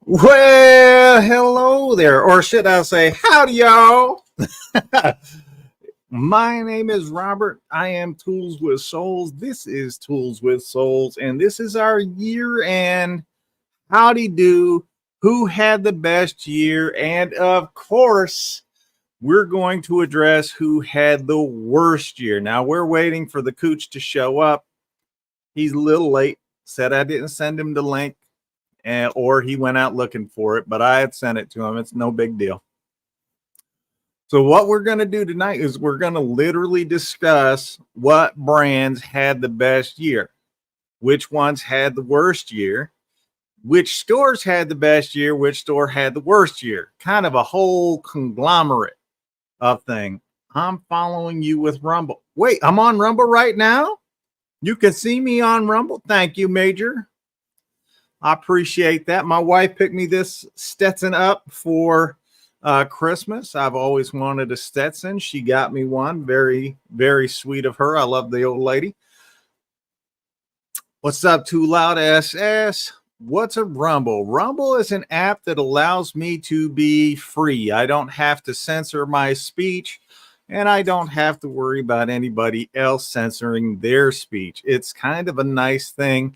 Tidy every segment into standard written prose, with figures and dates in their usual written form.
Well, hello there, or should I say, howdy, y'all. My name is Robert. I am Tools with Souls. This is Tools with Souls, and this is our year end howdy do. Who had the best year? And of course, we're going to address who had the worst year. Now, we're waiting for the cooch to show up. He's a little late. Said I didn't send him the link. Or he went out looking for it, but I had sent it to him. It's no big deal. So what we're going to do tonight is we're going to literally discuss what brands had the best year, which ones had the worst year, which stores had the best year, which store had the worst year. Kind of a whole conglomerate of thing. I'm following you with Rumble. Wait, I'm on Rumble right now? You can see me on Rumble. Thank you, Major. I appreciate that. My wife picked me this Stetson up for Christmas. I've always wanted a Stetson. She got me one. Very, very sweet of her. I love the old lady. What's up, Too Loud SS? What's a Rumble? Rumble is an app that allows me to be free. I don't have to censor my speech, and I don't have to worry about anybody else censoring their speech. It's kind of a nice thing.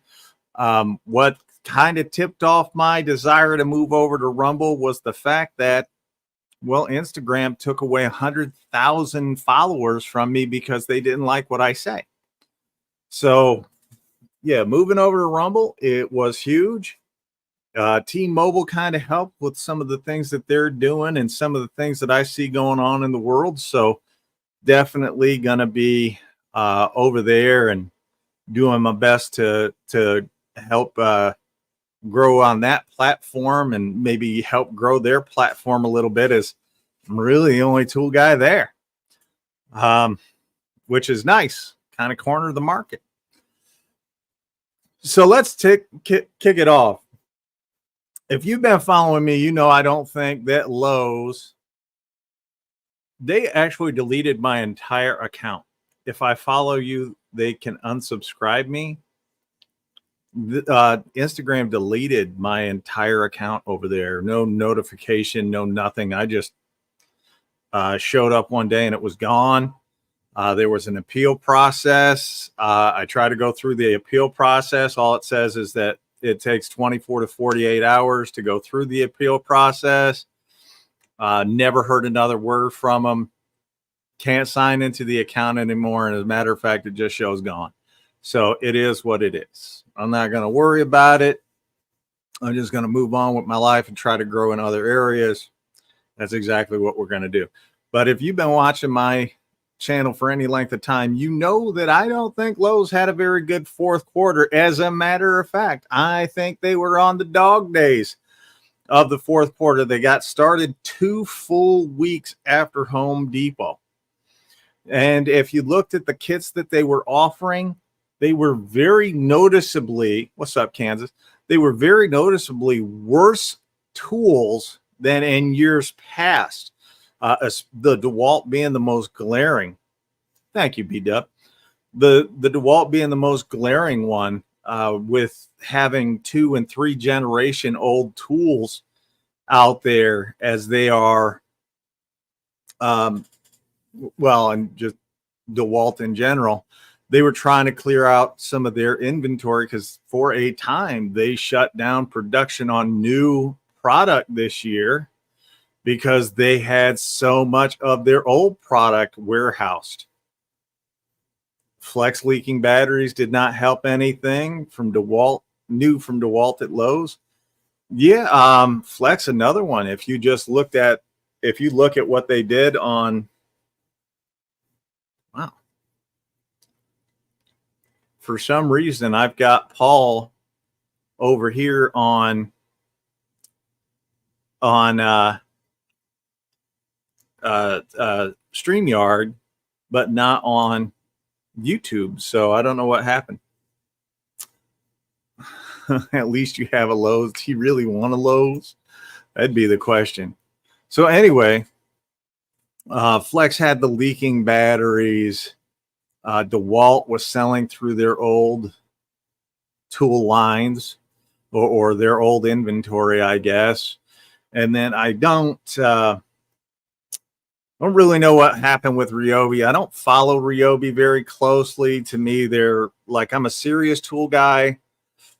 What kind of tipped off my desire to move over to Rumble was the fact that, well, Instagram took away 100,000 followers from me because they didn't like what I say. So, yeah, moving over to Rumble, it was huge. T-Mobile kind of helped with some of the things that they're doing and some of the things that I see going on in the world. So, definitely going to be over there and doing my best to help grow on that platform and maybe help grow their platform a little bit, as I'm really the only tool guy there, which is nice. Kind of corner the market. So let's kick it off. If you've been following me, you know I don't think that Lowe's, they actually deleted my entire account. If I follow you, they can unsubscribe me. Instagram deleted my entire account over there. No notification, no nothing. I just showed up one day and it was gone. There was an appeal process. I tried to go through the appeal process. All it says is that it takes 24 to 48 hours to go through the appeal process. Never heard another word from them. Can't sign into the account anymore. And as a matter of fact, it just shows gone. So it is what it is. I'm not going to worry about it. I'm just going to move on with my life and try to grow in other areas. That's exactly what we're going to do. But if you've been watching my channel for any length of time, you know that I don't think Lowe's had a very good fourth quarter. As a matter of fact, I think they were on the dog days of the fourth quarter. They got started 2 full weeks after Home Depot. And if you looked at the kits that they were offering, they were very noticeably, what's up, Kansas? They were very noticeably worse tools than in years past. The Dewalt being the most glaring. Thank you, B-Dub. The Dewalt being the most glaring one, with having 2 and 3 generation old tools out there, as they are, well, and just Dewalt in general. They were trying to clear out some of their inventory because for a time they shut down production on new product this year because they had so much of their old product warehoused. Flex leaking batteries did not help anything from Dewalt, new from Dewalt at Lowe's. Yeah, Flex, another one. If you look at what they did on, wow. For some reason, I've got Paul over here on StreamYard, but not on YouTube. So I don't know what happened. At least you have a Lowe's. Do you really want a Lowe's? That'd be the question. So anyway, Flex had the leaking batteries. DeWalt was selling through their old tool lines. or their old inventory, I guess. And then I don't really know what happened with Ryobi. I don't follow Ryobi very closely. To me, they're like, I'm a serious tool guy.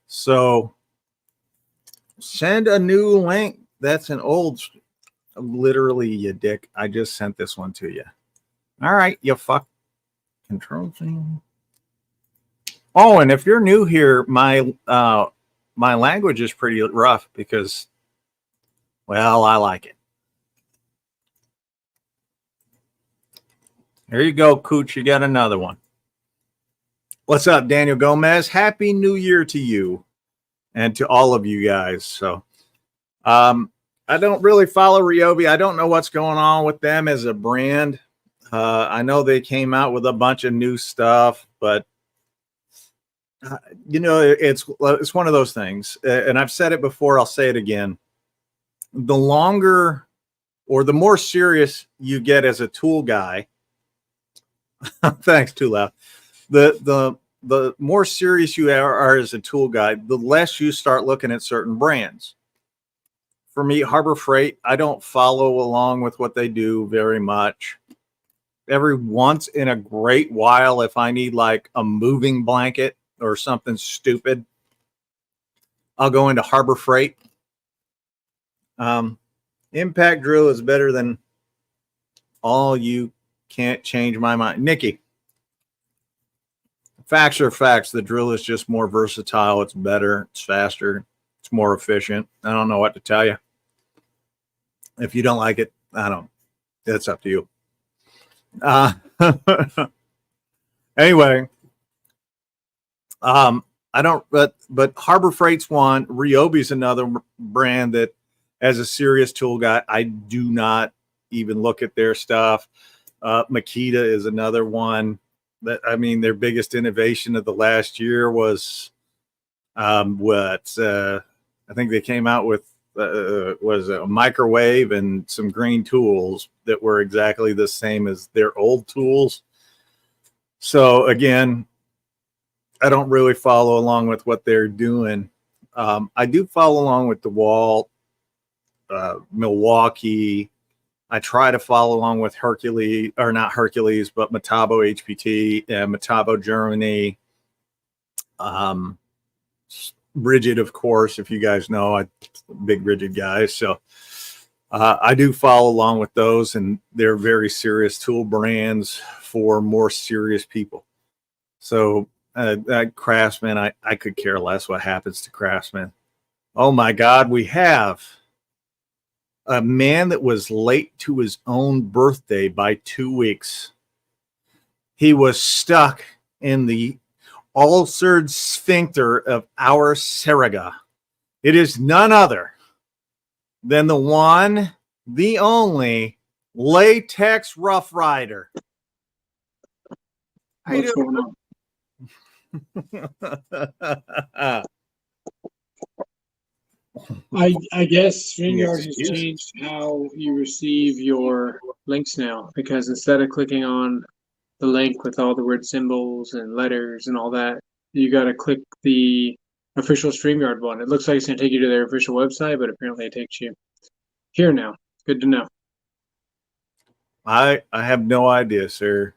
So send a new link. That's an old, literally, you dick. I just sent this one to you. All right, you fuck. Control thing. Oh, and if you're new here, my language is pretty rough because, well, I like it. There you go, Cooch. You got another one. What's up, Daniel Gomez? Happy New Year to you and to all of you guys. So, I don't really follow Ryobi. I don't know what's going on with them as a brand. I know they came out with a bunch of new stuff, but you know, it's one of those things. And I've said it before. I'll say it again. The longer or the more serious you get as a tool guy, thanks, too loud. The more serious you are as a tool guy, the less you start looking at certain brands. For me, Harbor Freight, I don't follow along with what they do very much. Every once in a great while, if I need like a moving blanket or something stupid, I'll go into Harbor Freight. Impact Drill is better than all. You can't change my mind. Nikki, facts are facts. The drill is just more versatile. It's better. It's faster. It's more efficient. I don't know what to tell you. If you don't like it, I don't. It's up to you. Anyway, I don't. But Harbor Freight's one. Ryobi's another brand that, as a serious tool guy, I do not even look at their stuff. Makita is another one. That, I mean, their biggest innovation of the last year was I think they came out with was a microwave and some green tools that were exactly the same as their old tools. So again, I don't really follow along with what they're doing. I do follow along with Dewalt, Milwaukee. I try to follow along with Hercules, or not Hercules, but Metabo HPT, Metabo Germany, Ridgid, of course, if you guys know, I'm a big Ridgid guy. So I do follow along with those, and they're very serious tool brands for more serious people. So that Craftsman, I could care less what happens to Craftsman. Oh my God, we have a man that was late to his own birthday by 2 weeks. He was stuck in the ulcered sphincter of our Seriga. It is none other than the one, the only Latex Rough Rider. What's going on? I guess StreamYard has changed how you receive your links now, because instead of clicking on the link with all the weird symbols and letters and all that, you got to click the official StreamYard one. It looks like it's going to take you to their official website, but apparently it takes you here now. Good to know. I have no idea, sir.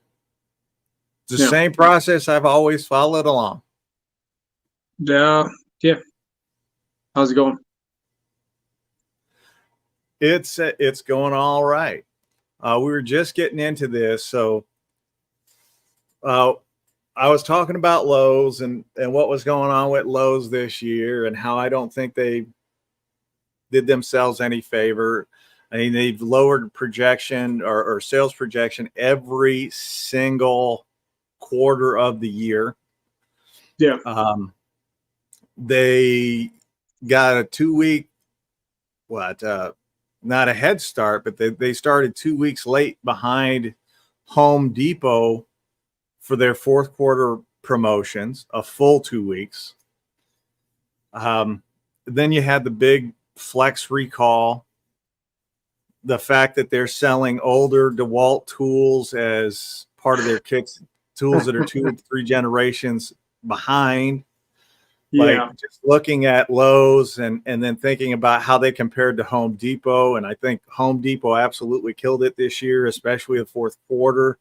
It's the same process I've always followed along. Yeah. How's it going? It's going all right. We were just getting into this, so I was talking about Lowe's and what was going on with Lowe's this year, and how I don't think they did themselves any favor. I mean, they've lowered projection or sales projection every single quarter of the year. Yeah. They got a 2 week, not a head start, but they started 2 weeks late behind Home Depot for their fourth quarter promotions, a full 2 weeks. Then you had the big Flex recall, the fact that they're selling older Dewalt tools as part of their kits, tools that are 2 or 3 generations behind. Like Yeah. just looking at Lowe's and then thinking about how they compared to Home Depot. And I think Home Depot absolutely killed it this year, especially the fourth quarter.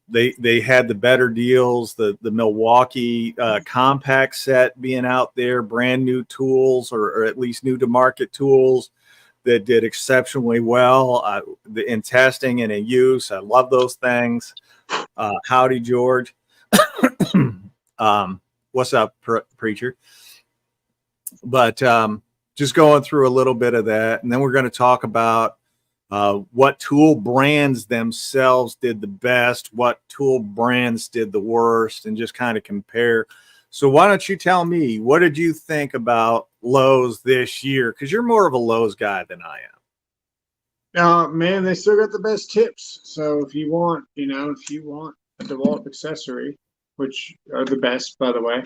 They had the better deals, the Milwaukee compact set being out there, brand new tools or at least new to market tools that did exceptionally well in testing and in use. I love those things. Howdy, George. What's up, preacher? But just going through a little bit of that, and then we're going to talk about what tool brands themselves did the best, what tool brands did the worst, and just kind of compare. So why don't you tell me, what did you think about Lowe's this year? Because you're more of a Lowe's guy than I am. Man, they still got the best tips. So if you want, if you want a DeWalt accessory, which are the best, by the way,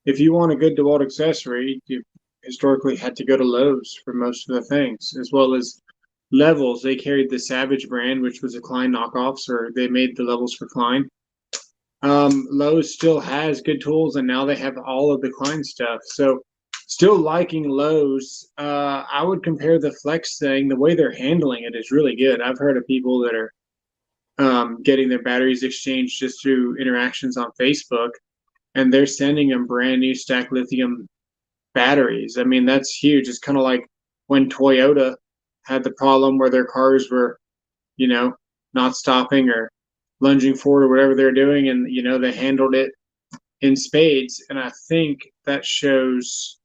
if you want a good DeWalt accessory, you historically had to go to Lowe's for most of the things, as well as Levels. They carried the Savage brand, which was a Klein knockoff, or they made the levels for Klein. Lowe's still has good tools, and now they have all of the Klein stuff. So still liking Lowe's. I would compare the Flex thing. The way they're handling it is really good. I've heard of people that are getting their batteries exchanged just through interactions on Facebook, and they're sending them brand new stack lithium batteries. I mean, that's huge. It's kind of like when Toyota had the problem where their cars were, not stopping or lunging forward or whatever they're doing, and they handled it in spades. And I think that shows,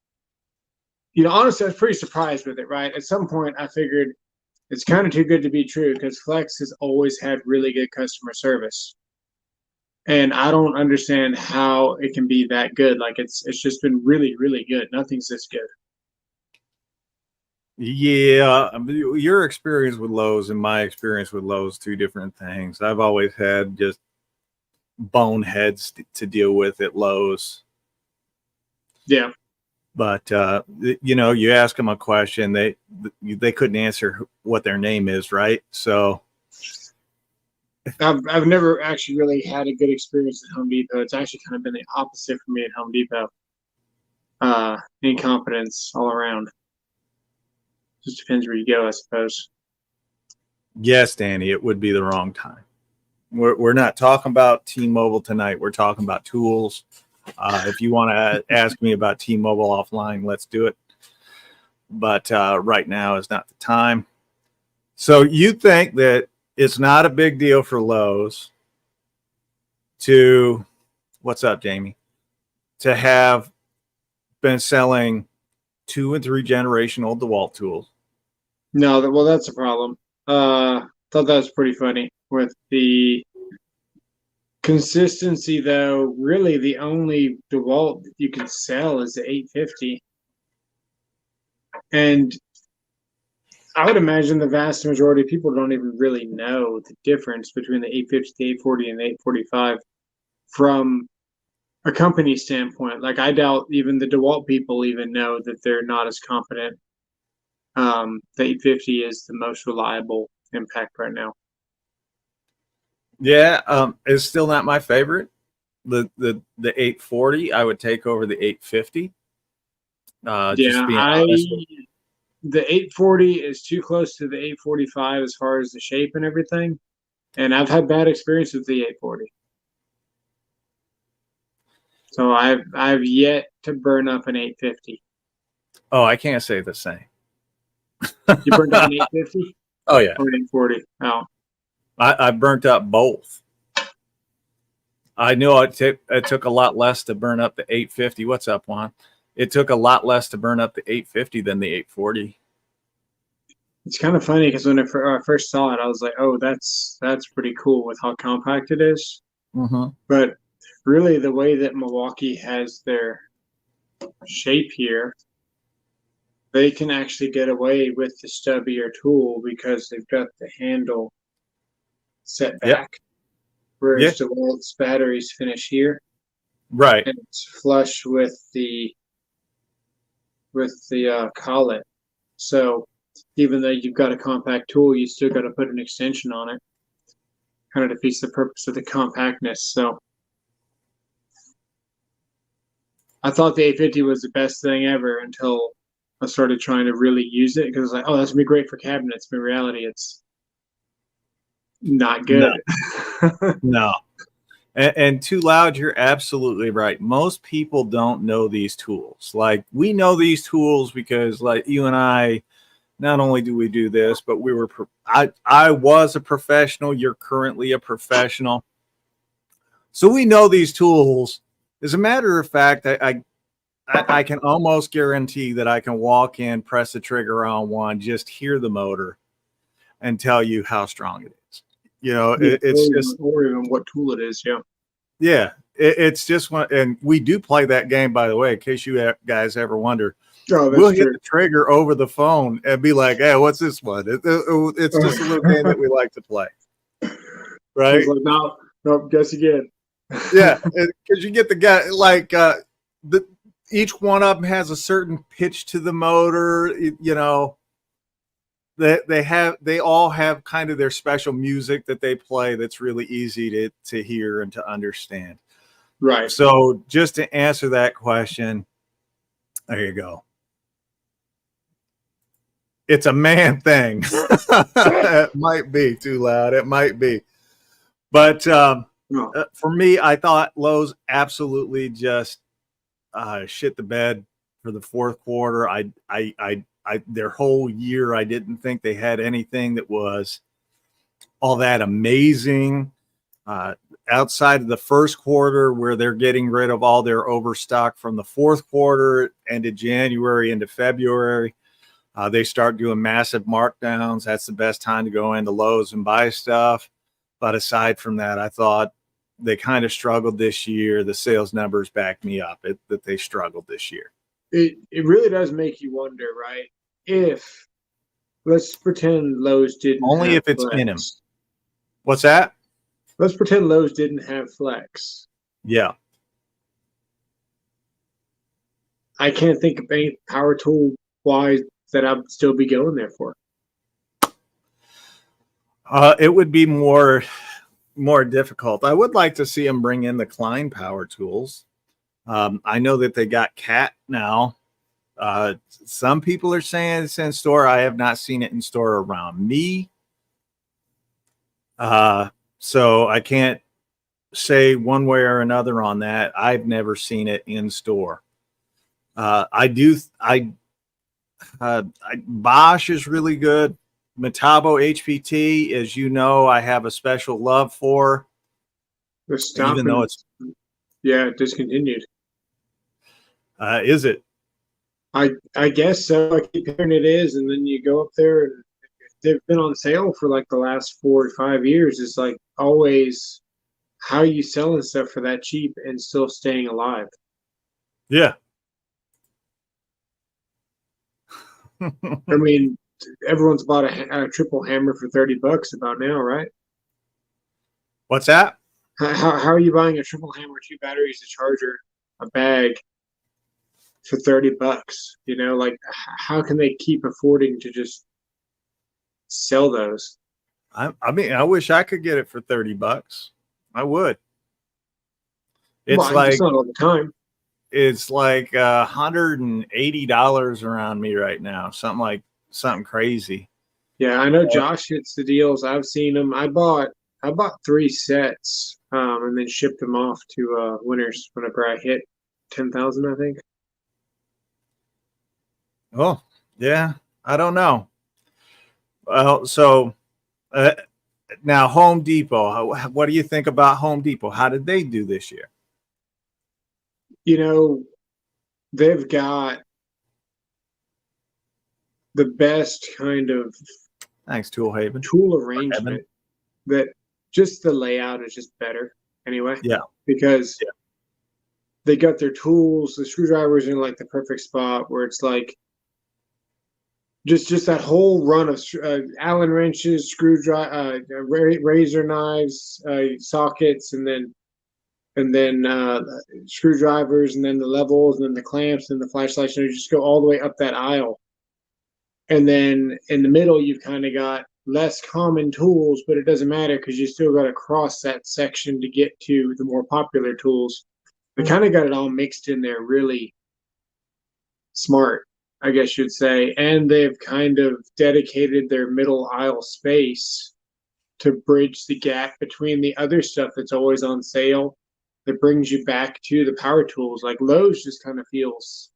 honestly, I was pretty surprised with it. Right at some point, I figured it's kind of too good to be true, because Flex has always had really good customer service, and I don't understand how it can be that good. Like it's just been really, really good. Nothing's this good. Yeah, your experience with Lowe's and my experience with Lowe's, two different things. I've always had just boneheads to deal with at Lowe's. Yeah. But you ask them a question, they couldn't answer what their name is, right? So I've never actually really had a good experience at Home Depot. It's actually kind of been the opposite for me at Home Depot. Incompetence all around. Just depends where you go, I suppose. Yes, Danny, it would be the wrong time. We're not talking about T-Mobile tonight. We're talking about tools. If you want to ask me about T-Mobile offline, let's do it. But right now is not the time. So you think that it's not a big deal for Lowe's to, what's up, Jamie, to have been selling 2 and 3 generation old DeWalt tools? No, well, that's a problem. Thought that was pretty funny with the consistency, though. Really, the only DeWalt you can sell is the 850, and I would imagine the vast majority of people don't even really know the difference between the 850, the 840, and the 845 from a company standpoint. Like, I doubt even the DeWalt people even know that they're not as competent. The 850 is the most reliable impact right now. Yeah, it's still not my favorite. The 840 I would take over the 850. Just being honest. The 840 is too close to the 845 as far as the shape and everything, and I've had bad experience with the 840. So I've yet to burn up an 850. Oh, I can't say the same. You burned up an 850? Oh yeah. Or an 840? Oh. I burnt up both. I knew it took a lot less to burn up the 850. What's up, Juan? It took a lot less to burn up the 850 than the 840. It's kind of funny because when I first saw it, I was like, "Oh, that's pretty cool with how compact it is." Mm-hmm. But really, the way that Milwaukee has their shape here, they can actually get away with the stubbier tool because they've got the handle set back, whereas DeWalt's batteries finish here, right? And it's flush with the collet. So even though you've got a compact tool, you still got to put an extension on it. Kind of defeats the purpose of the compactness. So I thought the 850 was the best thing ever until I started trying to really use it because it's like, oh, that's gonna be great for cabinets. But in reality, it's not No, good. no. And too loud, you're absolutely right. Most people don't know these tools. Like we know these tools because like you and I, not only do we do this, but I was a professional. You're currently a professional. So we know these tools. As a matter of fact, I can almost guarantee that I can walk in, press the trigger on one, just hear the motor and tell you how strong it is. You know, it's just, or even what tool it is. Yeah. yeah, it's just one. And we do play that game, by the way, in case you guys ever wonder. Oh, We'll that's hit true. the trigger over the phone and be like, hey, what's this one? It's just a little game that we like to play. Right? It's like, no, guess again. Yeah, because you get the guy like each one of them has a certain pitch to the motor. You know, they all have kind of their special music that they play that's really easy to hear and to understand. Right. So just to answer that question, there you go. It's a man thing. It might be too loud. It might be, but No. for me, I thought Lowe's absolutely just shit the bed for the fourth quarter. Their whole year, I didn't think they had anything that was all that amazing. Outside of the first quarter, where they're getting rid of all their overstock from the fourth quarter, into January, into February, they start doing massive markdowns. That's the best time to go into Lowe's and buy stuff. But aside from that, I thought they kind of struggled this year. The sales numbers back me up that they struggled this year. It really does make you wonder, right? If let's pretend Lowe's didn't Only have if it's Flex. in him. What's that? Let's pretend Lowe's didn't have Flex. Yeah. I can't think of any power tool wise that I'd still be going there for. It would be more difficult. I would like to see them bring in the Klein power tools. I know that they got Cat now. Some people are saying it's in store. I have not seen it in store around me. So I can't say one way or another on that. I've never seen it in store. Bosch is really good. Metabo HPT, as you know, I have a special love for, even though it's discontinued. Is it? I guess so. I keep hearing it is, and then you go up there and they've been on sale for like the last 4 or 5 years. It's like always, how are you selling stuff for that cheap and still staying alive? Yeah. I mean, everyone's bought a triple hammer for $30 about now, right? What's that? How are you buying a triple hammer, 2 batteries, a charger, a bag for $30? You know, like how can they keep affording to just sell those? I mean, I wish I could get it for $30. I would. It's Well, like it's not all the time. it's like $180 around me right now. Something crazy. Yeah, I know Josh hits the deals. I've seen them. I bought 3 sets, and then shipped them off to Winners whenever I hit 10,000, I think. Oh, yeah. I don't know. Well, so now Home Depot. What do you think about Home Depot? How did they do this year? You know, they've got the best kind of Thanks, Tool Haven. tool arrangement that just the layout is just better anyway. Yeah. Because they got their tools, the screwdrivers in like the perfect spot where it's like just that whole run of Allen wrenches, screwdriver, razor knives, sockets, and then screwdrivers, and then the levels, and then the clamps, and the flashlights. And you just go all the way up that aisle. And then in the middle, you've kind of got less common tools, but it doesn't matter because you still got to cross that section to get to the more popular tools. They kind of got it all mixed in there, really smart, I guess you'd say. And they've kind of dedicated their middle aisle space to bridge the gap between the other stuff that's always on sale that brings you back to the power tools. Like Lowe's just kind of feels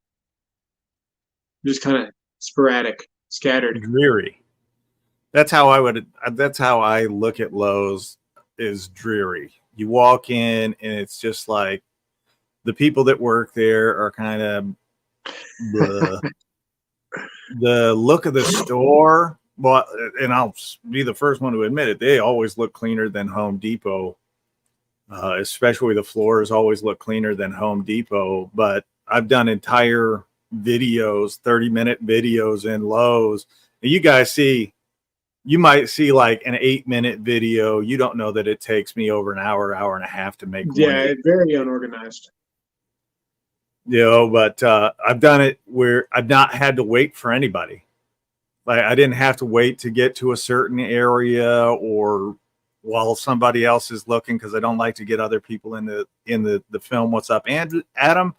just kind of sporadic, scattered. Dreary. That's how I look at Lowe's, is dreary. You walk in and it's just like the people that work there are kind of the look of the store. Well, and I'll be the first one to admit it, they always look cleaner than Home Depot. Especially the floors always look cleaner than Home Depot. But I've done entire videos, 30-minute videos in Lowe's. And you might see like an 8-minute video. You don't know that it takes me over an hour and a half to make one. Yeah, very unorganized. But I've done it where I've not had to wait for anybody. Like I didn't have to wait to get to a certain area or while somebody else is looking, because I don't like to get other people in the film. What's up, and Adam?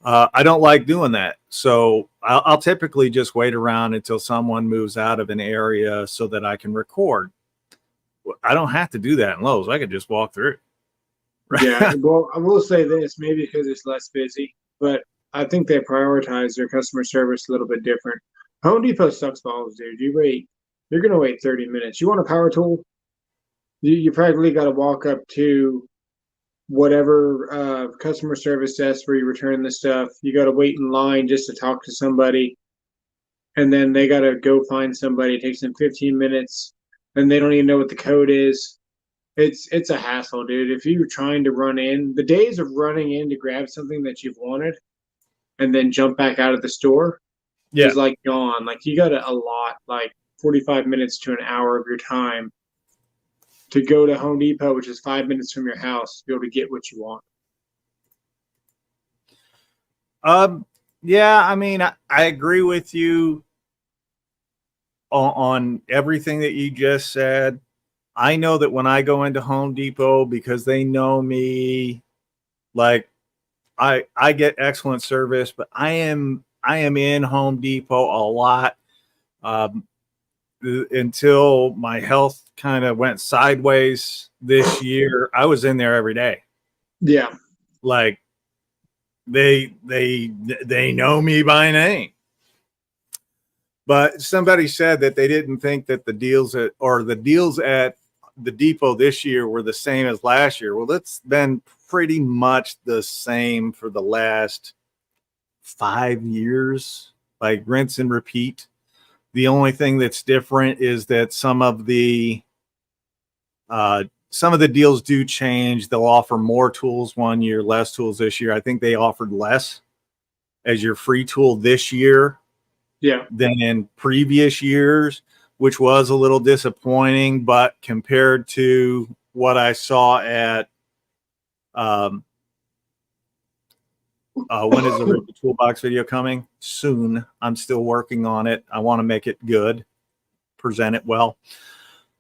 I don't like doing that. So I'll typically just wait around until someone moves out of an area so that I can record. I don't have to do that in Lowe's. I could just walk through. Yeah, well, I will say this, maybe because it's less busy, but I think they prioritize their customer service a little bit different. Home Depot sucks balls, dude. You're going to wait 30 minutes. You want a power tool? You practically got to walk up to whatever customer service desk where you return the stuff. You got to wait in line just to talk to somebody. And then they got to go find somebody. It takes them 15 minutes. And they don't even know what the code is. It's a hassle, dude. If you're trying to run in, the days of running in to grab something that you've wanted and then jump back out of the store is like gone. Like you got to allot like 45 minutes to an hour of your time to go to Home Depot, which is 5 minutes from your house, to be able to get what you want. Yeah, I mean, I agree with you on everything that you just said. I know that when I go into Home Depot, because they know me, like I get excellent service, but I am in Home Depot a lot until my health kind of went sideways this year. I was in there every day. Yeah, like they know me by name. But somebody said that they didn't think that the deals at the depot this year were the same as last year. Well, it's been pretty much the same for the last 5 years, like rinse and repeat. The only thing that's different is that some of the deals do change. They'll offer more tools one year, less tools this year. I think they offered less as your free tool this year than in previous years, which was a little disappointing. But compared to what I saw at when is the Ridgid Toolbox video coming? Soon. I'm still working on it. I want to make it good, present it well.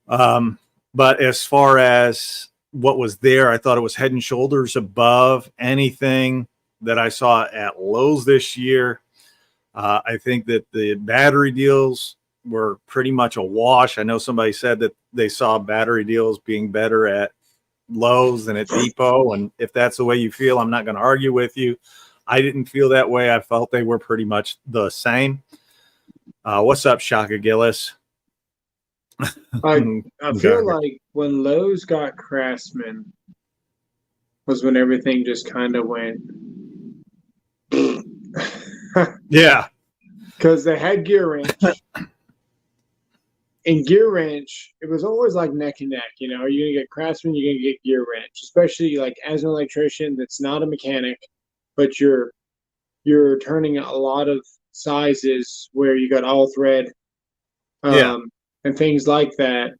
But as far as what was there, I thought it was head and shoulders above anything that I saw at Lowe's this year. I think that the battery deals were pretty much a wash. I know somebody said that they saw battery deals being better at Lowe's than at Depot. And if that's the way you feel, I'm not going to argue with you. I didn't feel that way. I felt they were pretty much the same. What's up, Shaka Gillis? I feel like when Lowe's got Craftsman was when everything just kind of went. Yeah. Because they had Gear Wrench. In Gear Wrench, it was always like neck and neck. You know, you're going to get Craftsman, you're going to get Gear Wrench. Especially like as an electrician that's not a mechanic, but you're turning a lot of sizes where you got all thread and things like that.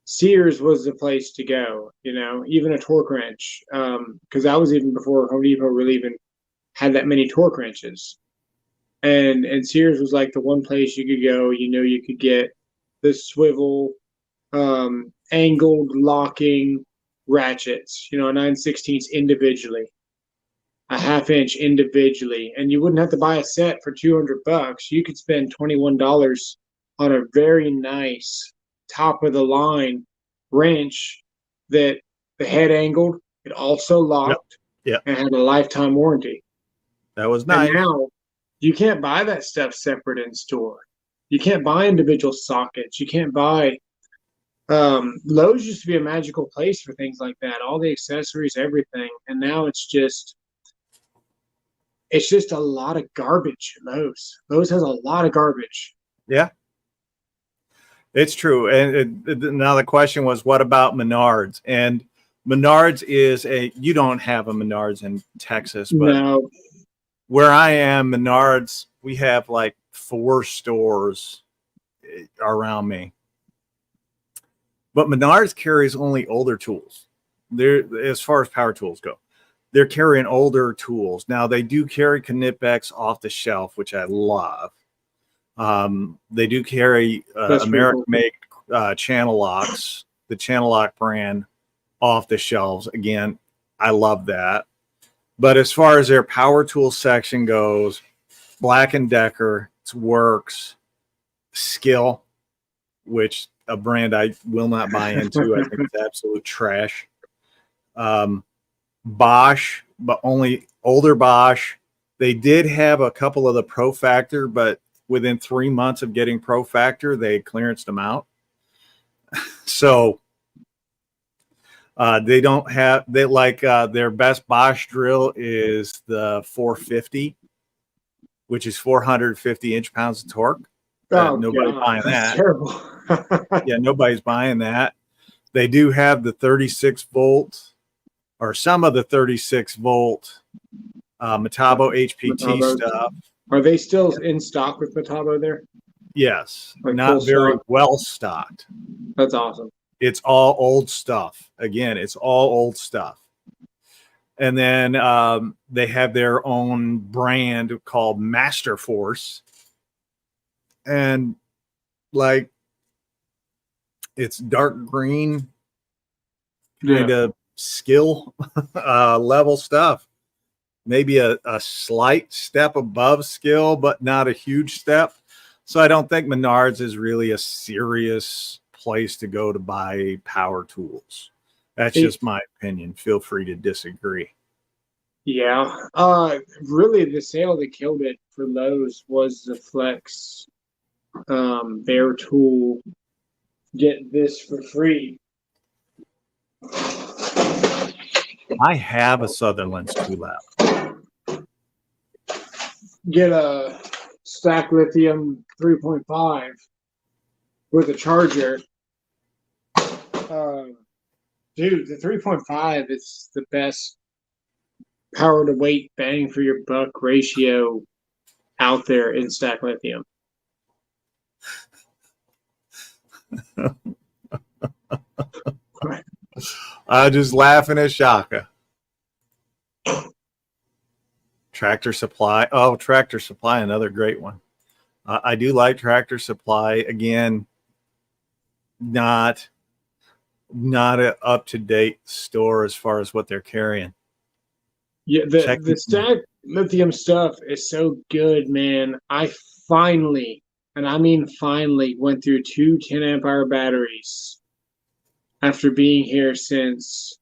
Sears was the place to go, you know, even a torque wrench. Because that was even before Home Depot really even had that many torque wrenches. And Sears was like the one place you could go, you know, you could get the swivel, angled locking ratchets, you know, 9/16 individually. a half-inch individually, and you wouldn't have to buy a set for $200. You could spend $21 on a very nice top of the line wrench that the head angled, it also locked, Yep. and had a lifetime warranty. That was And nice. now you can't buy that stuff separate in store. You can't buy individual sockets. You can't buy. Lowe's used to be a magical place for things like that. All the accessories, everything, and now it's just a lot of garbage. Lowe's has a lot of garbage. Yeah, it's true. And now the question was, what about Menards? And Menards is you don't have a Menards in Texas, but No. Where I am, Menards, we have like 4 stores around me. But Menards carries only older tools. As far as power tools go, they're carrying older tools. Now they do carry Knipex off the shelf, which I love. They do carry American-made channel locks, the channel lock brand, off the shelves. Again, I love that. But as far as their power tool section goes, Black & Decker, it's Works, Skill, which a brand I will not buy into. I think it's absolute trash. Bosch, but only older Bosch. They did have a couple of the Pro Factor, but within 3 months of getting Pro Factor, they clearanced them out. So they don't have, their best Bosch drill is the 450, which is 450 inch-pounds of torque. Nobody's buying that. Terrible. Yeah, nobody's buying that. They do have the 36 volt, or some of the 36 volt Metabo HPT stuff. Are they still in stock with Metabo there? Yes, like not very well stocked. That's awesome. It's all old stuff. Again, it's all old stuff. And then they have their own brand called Master Force. And like, it's dark green kind of skill level stuff. Maybe a slight step above skill, but not a huge step. So I don't think Menards is really a serious place to go to buy power tools. That's just my opinion. Feel free to disagree. Yeah. Really, the sale that killed it for Lowe's was the Flex Bear tool. Get this for free. I have a Sutherland's tool out. Get a stack lithium 3.5 with a charger. Dude, the 3.5 is the best power to weight bang for your buck ratio out there in stack lithium. Just laughing at Shaka. Tractor Supply. Oh, Tractor Supply, another great one. I do like Tractor Supply. Again, not an up-to-date store as far as what they're carrying. Yeah, the stack lithium stuff is so good, man. I finally, and I mean finally, went through 2 10-amp-hour batteries after being here since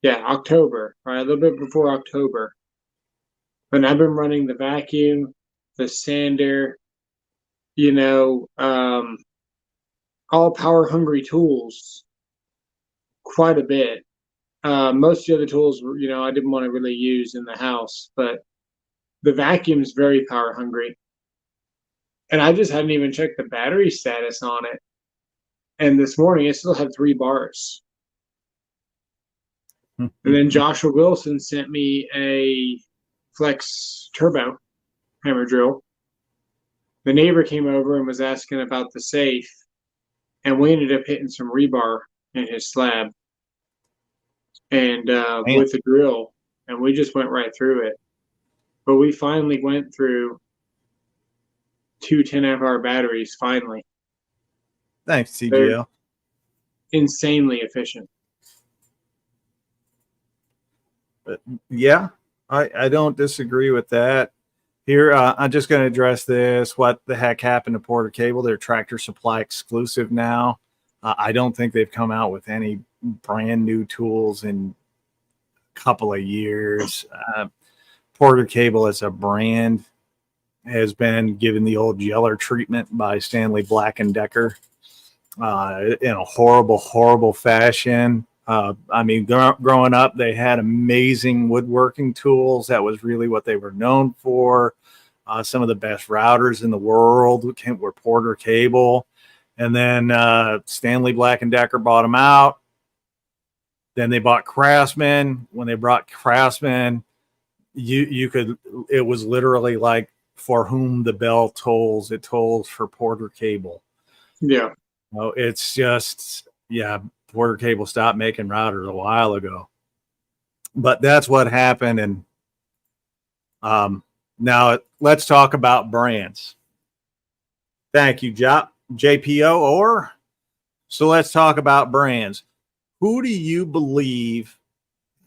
October, right? A little bit before October. And I've been running the vacuum, the sander, all power hungry tools quite a bit. Most of the other tools, I didn't want to really use in the house, but the vacuum is very power hungry. And I just hadn't even checked the battery status on it. And this morning, it still had 3 bars. And then Joshua Wilson sent me a Flex Turbo hammer drill. The neighbor came over and was asking about the safe, and we ended up hitting some rebar in his slab and with the drill, and we just went right through it. But we finally went through 2 10-amp-hour batteries, finally. Thanks, CGL. Insanely efficient. Yeah, I don't disagree with that. Here, I'm just going to address this. What the heck happened to Porter Cable? They're Tractor Supply exclusive now. I don't think they've come out with any brand new tools in a couple of years. Porter Cable as a brand has been given the old Yeller treatment by Stanley Black and Decker in a horrible, horrible fashion. I mean, growing up, they had amazing woodworking tools. That was really what they were known for. Some of the best routers in the world were Porter Cable. And then Stanley Black and Decker bought them out. Then they bought Craftsman. When they brought Craftsman, you could, it was literally like, for whom the bell tolls, it tolls for Porter Cable. Yeah. Oh, it's just, yeah, Porter Cable stopped making routers a while ago. But that's what happened. And now let's talk about brands. Thank you, JPO. Or so let's talk about brands. Who do you believe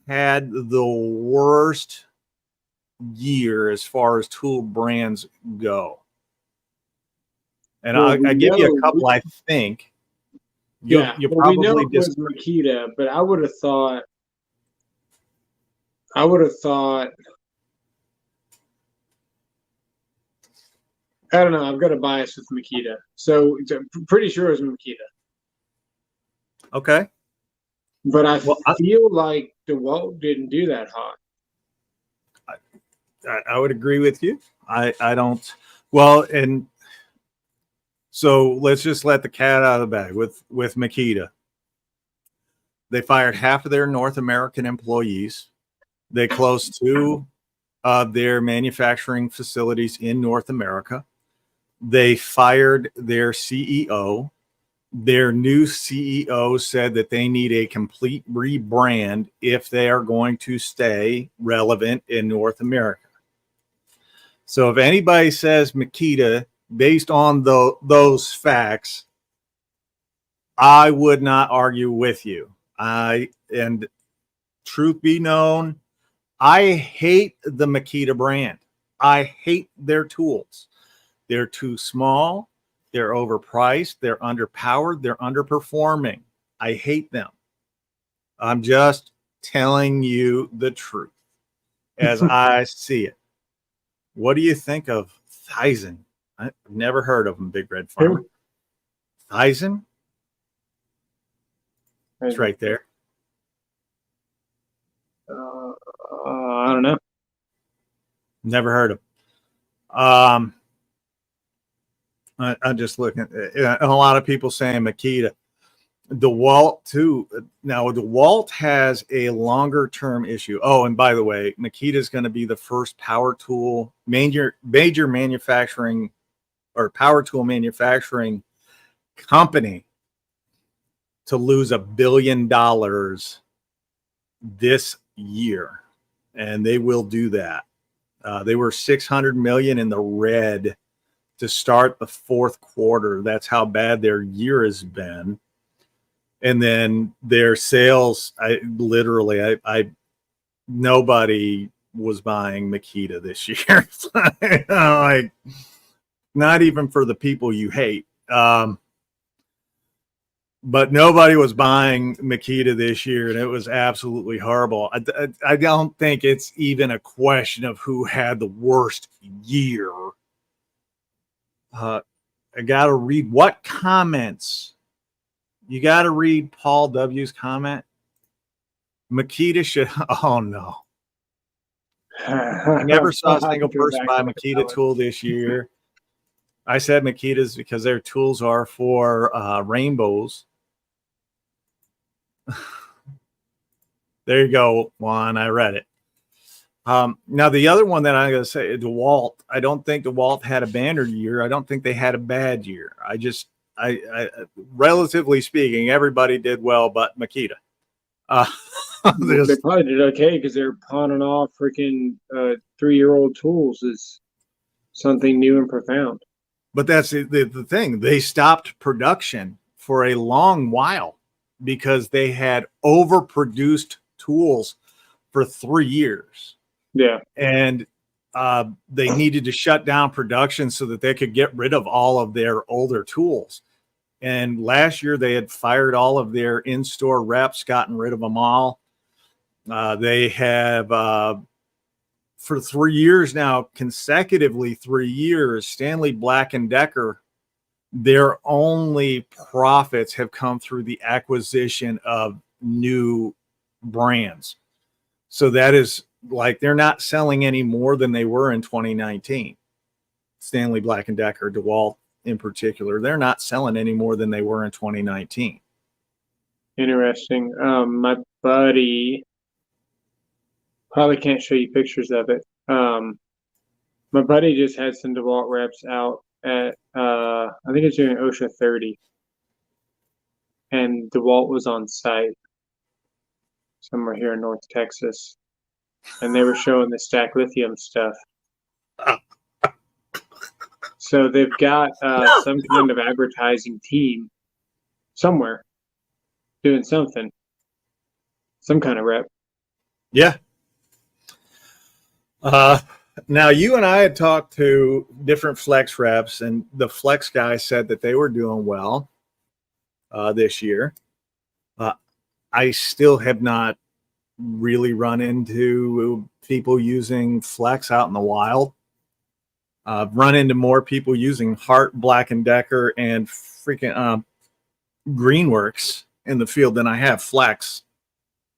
had the worst year as far as tool brands go? And Well, I'll give you a couple, I think. You'll we know probably it was Makita, but I would have thought. I don't know. I've got a bias with Makita, so pretty sure it was Makita. Okay. But I feel like Dewalt didn't do that hot. I would agree with you. I don't. Well, and so let's just let the cat out of the bag with Makita. They fired half of their North American employees. They closed 2 of their manufacturing facilities in North America. They fired their CEO. Their new CEO said that they need a complete rebrand if they are going to stay relevant in North America. So if anybody says Makita, based on those facts, I would not argue with you. And truth be known, I hate the Makita brand. I hate their tools. They're too small. They're overpriced. They're underpowered. They're underperforming. I hate them. I'm just telling you the truth as I see it. What do you think of Thyssen? I've never heard of them, Big Red Farmer. Thyssen? It's right there. I don't know. Never heard of them. I'm just looking, and a lot of people saying Makita. Dewalt too. Now Dewalt has a longer term issue. Oh, and by the way, Makita is going to be the first power tool major manufacturing or power tool manufacturing company to lose $1 billion this year, and they will do that. They were 600 million in the red to start the fourth quarter. That's how bad their year has been. And then their sales, nobody was buying Makita this year. Like, not even for the people you hate. But nobody was buying Makita this year, and it was absolutely horrible. I don't think it's even a question of who had the worst year. I got to read what comments. You got to read Paul W.'s comment. Makita should. Oh no! I never saw a single person buy a Makita tool this year. I said Makitas because their tools are for rainbows. There you go, Juan. I read it. Now the other one that I'm going to say, Dewalt. I don't think Dewalt had a banner year. I don't think they had a bad year. I relatively speaking, everybody did well, but Makita. They probably did okay because they're pawning off freaking 3-year-old tools is something new and profound. But that's the thing. They stopped production for a long while because they had overproduced tools for 3 years. Yeah. And they needed to shut down production so that they could get rid of all of their older tools. And last year they had fired all of their in-store reps, gotten rid of them all. They have, for 3 years now, consecutively 3 years, Stanley Black & Decker, their only profits have come through the acquisition of new brands. So that is like, they're not selling any more than they were in 2019. Stanley Black & Decker, Dewalt in particular, they're not selling any more than they were in 2019. Interesting. My buddy, probably can't show you pictures of it. My buddy just had some DeWalt reps out at, I think it's during OSHA 30. And DeWalt was on site somewhere here in North Texas. And they were showing the stack lithium stuff. So they've got some kind of advertising team somewhere doing something, some kind of rep. Yeah. Now, you and I had talked to different flex reps, and the flex guys said that they were doing well this year. I still have not really run into people using flex out in the wild. I've run into more people using Hart, Black & Decker, and freaking Greenworks in the field than I have flex.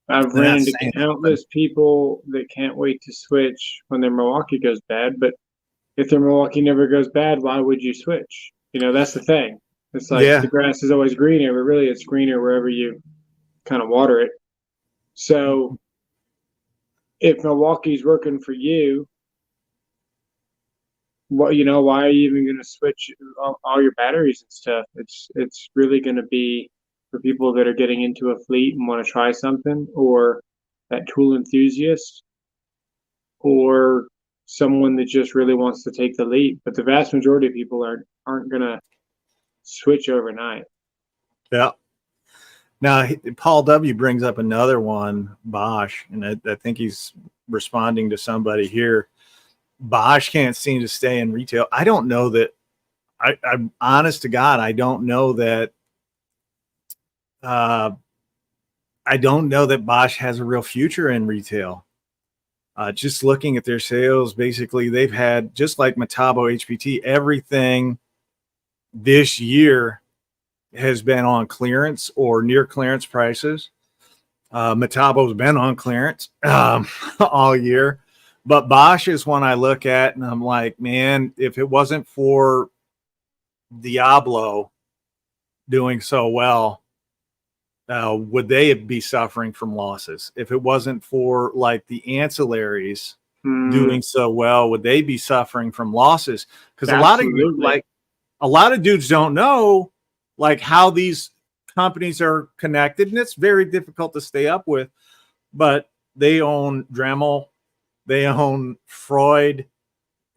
I've ran into countless people that can't wait to switch when their Milwaukee goes bad, but if their Milwaukee never goes bad, why would you switch? You know, that's the thing. It's like the grass is always greener, but really it's greener wherever you kind of water it. So if Milwaukee's working for you, well, you know, why are you even going to switch all your batteries and stuff? It's really going to be for people that are getting into a fleet and want to try something, or that tool enthusiast, or someone that just really wants to take the leap. But the vast majority of people aren't going to switch overnight. Yeah. Now, Paul W. brings up another one, Bosch, and I think he's responding to somebody here. Bosch can't seem to stay in retail. I don't know that. I'm honest to God, I don't know that. I don't know that Bosch has a real future in retail. Just looking at their sales, basically, they've had, just like Metabo HPT, everything this year has been on clearance or near clearance prices. Metabo's been on clearance all year. But Bosch is one I look at and I'm like, man, if it wasn't for Diablo doing so well, would they be suffering from losses? If it wasn't for like the ancillaries doing so well, would they be suffering from losses? Because a lot of dudes don't know like how these companies are connected, and it's very difficult to stay up with. But they own Dremel, they own Freud,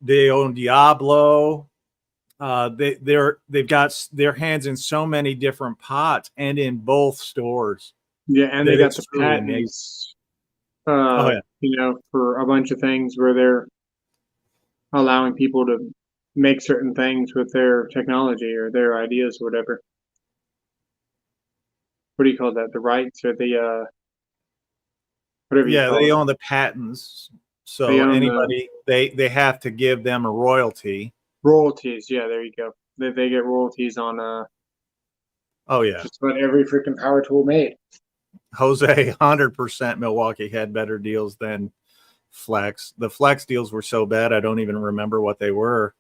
they own Diablo. They've got their hands in so many different pots and in both stores. Yeah, and they got the patents, you know, for a bunch of things where they're allowing people to make certain things with their technology or their ideas or whatever. What do you call that? The rights or the whatever you call it. They own the patents. So anybody they have to give them a royalty. Royalties, yeah, there you go. They get royalties on just about every freaking power tool made. Jose, 100% Milwaukee had better deals than Flex. The Flex deals were so bad I don't even remember what they were.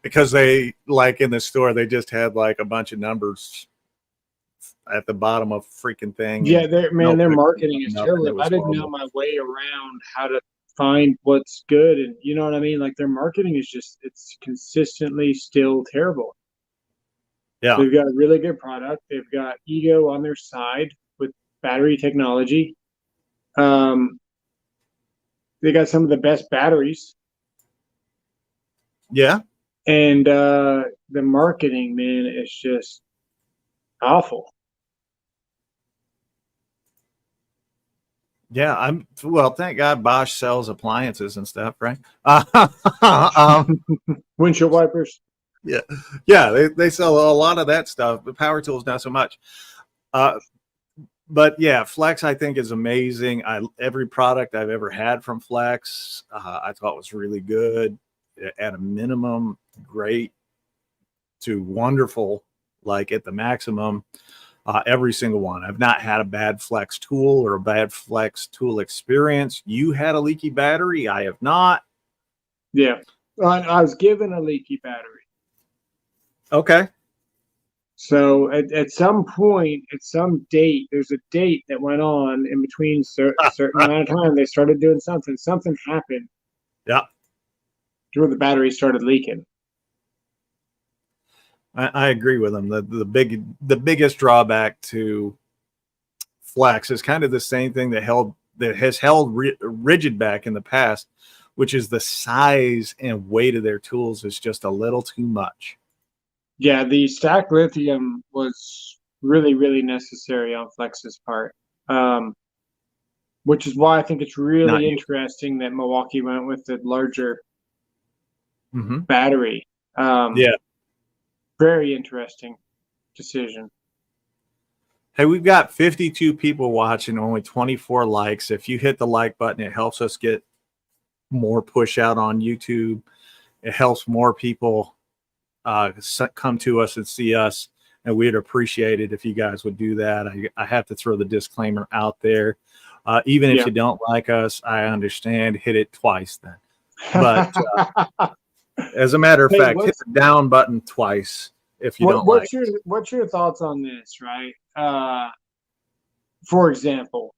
Because they, like, in the store they just had like a bunch of numbers at the bottom of freaking thing. Yeah, their marketing is terrible. I didn't know my way around how to find what's good, and you know what I mean? Like, their marketing is just, it's consistently still terrible. Yeah. They've got a really good product. They've got Ego on their side with battery technology. They got some of the best batteries. Yeah. And the marketing, man, is just awful. Yeah, well, thank God Bosch sells appliances and stuff, right? Windshield wipers. Yeah, yeah, they sell a lot of that stuff, but power tools not so much. Uh, but yeah, Flex I think is amazing. Every product I've ever had from Flex, I thought was really good. At a minimum, great to wonderful, like at the maximum. Every single one. I've not had a bad Flex tool or a bad Flex tool experience. You had a leaky battery. I have not. Yeah, I was given a leaky battery. Okay. So at some point, at some date, there's a date that went on in between a certain amount of time. They started doing something. Something happened Yeah. where the battery started leaking. I agree with them. The biggest drawback to Flex is kind of the same thing that has held Ridgid back in the past, which is the size and weight of their tools is just a little too much. Yeah, the stacked lithium was really, really necessary on Flex's part, which is why I think it's really interesting that Milwaukee went with the larger battery. Yeah. Very interesting decision. Hey, we've got 52 people watching, only 24 likes. If you hit the like button, it helps us get more push out on YouTube. It helps more people come to us and see us, and we'd appreciate it if you guys would do that. I have to throw the disclaimer out there. Even if you don't like us, I understand. Hit it twice then. But as a matter of fact, hit the down button twice if you don't like it. What's your thoughts on this, right? For example,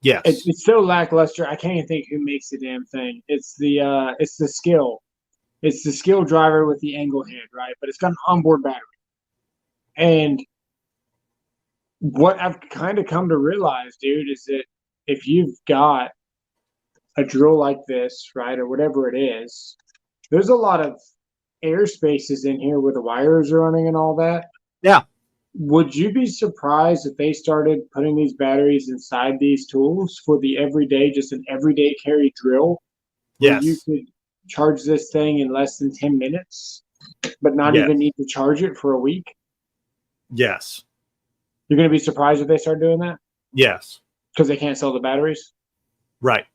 yes, it's so lackluster. I can't even think who makes the damn thing. It's the skill. It's the skill driver with the angle head, right? But it's got an onboard battery. And what I've kind of come to realize, dude, is that if you've got a drill like this, right, or whatever it is, there's a lot of air spaces in here where the wires are running and all that. Yeah. Would you be surprised if they started putting these batteries inside these tools for the everyday, just an everyday carry drill? Yes. You could charge this thing in less than 10 minutes, but not even need to charge it for a week? Yes. You're going to be surprised if they start doing that? Yes. Because they can't sell the batteries? Right.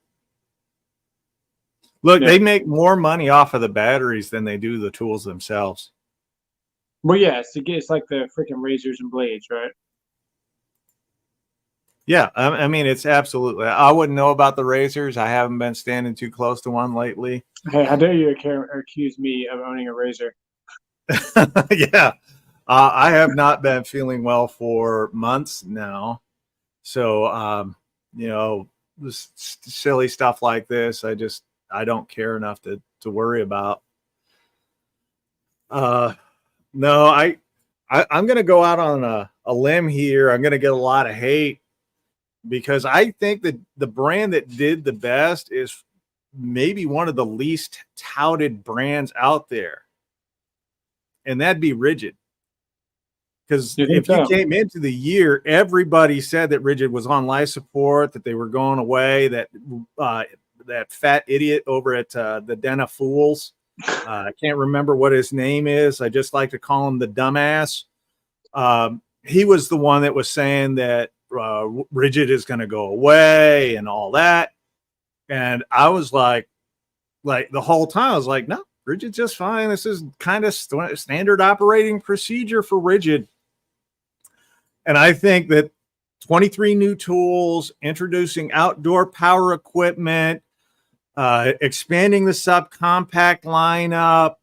Look, they make more money off of the batteries than they do the tools themselves. Well, yeah, it's like the freaking razors and blades, right? Yeah, I mean, it's absolutely. I wouldn't know about the razors. I haven't been standing too close to one lately. Hey, how dare you accuse me of owning a razor? Yeah, I have not been feeling well for months now. So, silly stuff like this, I don't care enough to worry about. No, I'm going to go out on a limb here. I'm going to get a lot of hate because I think that the brand that did the best is maybe one of the least touted brands out there. And that'd be Ridgid. Because if you came into the year, everybody said that Ridgid was on life support, that they were going away, that fat idiot over at the Den of Fools. I can't remember what his name is. I just like to call him the dumbass. He was the one that was saying that Ridgid is going to go away and all that. And I was like the whole time, I was like, no, Ridgid's just fine. This is kind of standard operating procedure for Ridgid. And I think that 23 new tools, introducing outdoor power equipment, expanding the subcompact lineup,